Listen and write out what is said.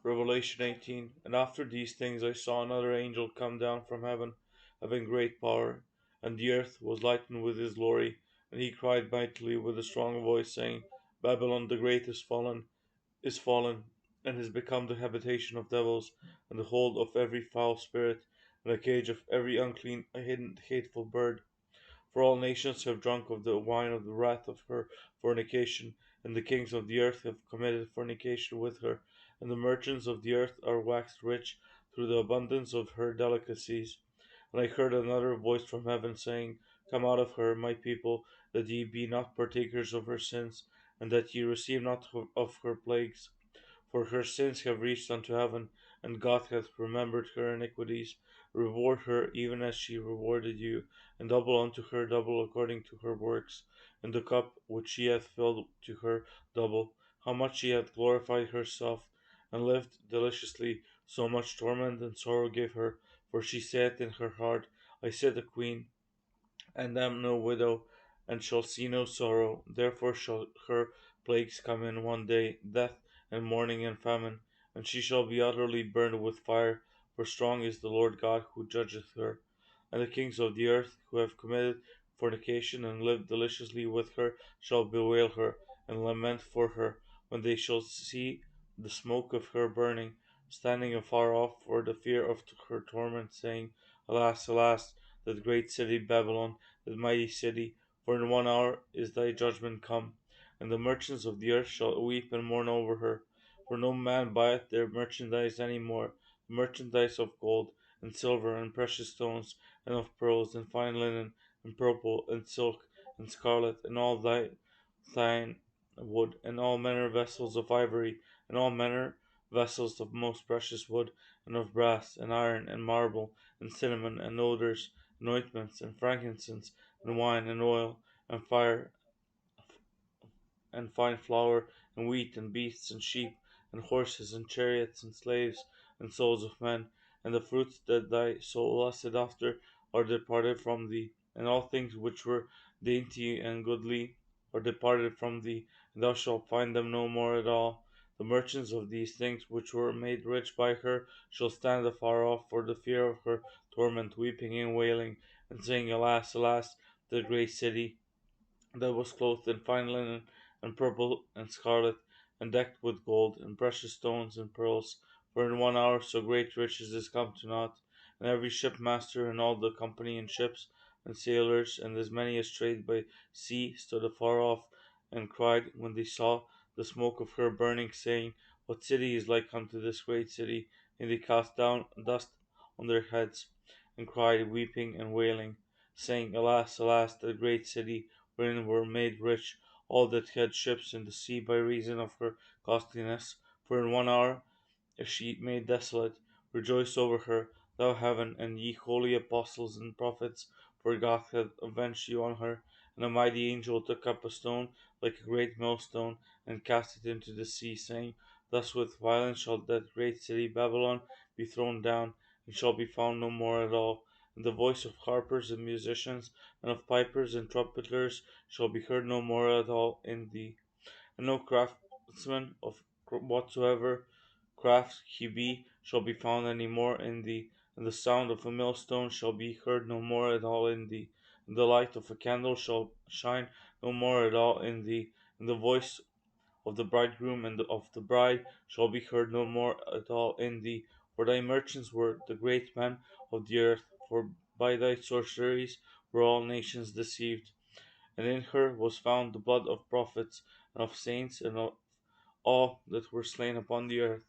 Revelation 18. And after these things I saw another angel come down from heaven, having great power, and the earth was lightened with his glory. And he cried mightily with a strong voice, saying, Babylon the great is fallen, and is become the habitation of devils, and the hold of every foul spirit, and the cage of every unclean, hidden, hateful bird. For all nations have drunk of the wine of the wrath of her fornication, and the kings of the earth have committed fornication with her, and the merchants of the earth are waxed rich through the abundance of her delicacies. And I heard another voice from heaven saying, Come out of her, my people, that ye be not partakers of her sins, and that ye receive not of her plagues. For her sins have reached unto heaven, and God hath remembered her iniquities. Reward her even as she rewarded you, and double unto her double according to her works. And the cup which she hath filled to her double, how much she hath glorified herself, and lived deliciously, so much torment and sorrow gave her. For she saith in her heart, I sit a queen, and am no widow, and shall see no sorrow. Therefore shall her plagues come in one day, death, and mourning, and famine, and she shall be utterly burned with fire, for strong is the Lord God who judgeth her. And the kings of the earth, who have committed fornication and lived deliciously with her, shall bewail her, and lament for her, when they shall see the smoke of her burning, standing afar off for the fear of her torment, saying, Alas, alas, that great city Babylon, that mighty city, for in 1 hour is thy judgment come. And the merchants of the earth shall weep and mourn over her, for no man buyeth their merchandise any more, merchandise of gold, and silver, and precious stones, and of pearls, and fine linen, and purple, and silk, and scarlet, and all thine wood, and all manner vessels of ivory, and all manner vessels of most precious wood, and of brass, and iron, and marble, and cinnamon, and odors, and ointments, and frankincense, and wine, and oil, and fire, and fine flour, and wheat, and beasts, and sheep, and horses, and chariots, and slaves, and souls of men, and the fruits that thy soul lusted after are departed from thee, and all things which were dainty and goodly are departed from thee, and thou shalt find them no more at all. The merchants of these things which were made rich by her shall stand afar off for the fear of her torment, weeping and wailing, and saying, Alas, alas, the great city! That was clothed in fine linen, and purple, and scarlet, and decked with gold, and precious stones, and pearls. For in 1 hour so great riches is come to naught. And every shipmaster, and all the company in ships, and sailors, and as many as trade by sea, stood afar off, and cried, when they saw the smoke of her burning, saying, What city is like unto this great city? And they cast down dust on their heads, and cried, weeping and wailing, saying, Alas, alas, that great city! Wherein were made rich all that had ships in the sea by reason of her costliness. For in 1 hour is she made desolate. Rejoice over her, thou heaven, and ye holy apostles and prophets, for God hath avenged you on her. And a mighty angel took up a stone like a great millstone, and cast it into the sea, saying, Thus with violence shall that great city Babylon be thrown down, and shall be found no more at all. And the voice of harpers and musicians, and of pipers and trumpeters, shall be heard no more at all in thee. And no craftsman of whatsoever craft he be shall be found any more in thee. And the sound of a millstone shall be heard no more at all in thee. And the light of a candle shall shine no more at all in thee. And the voice of the bridegroom and of the bride shall be heard no more at all in thee. For thy merchants were the great men of the earth, for by thy sorceries were all nations deceived. And in her was found the blood of prophets, and of saints, and of all that were slain upon the earth.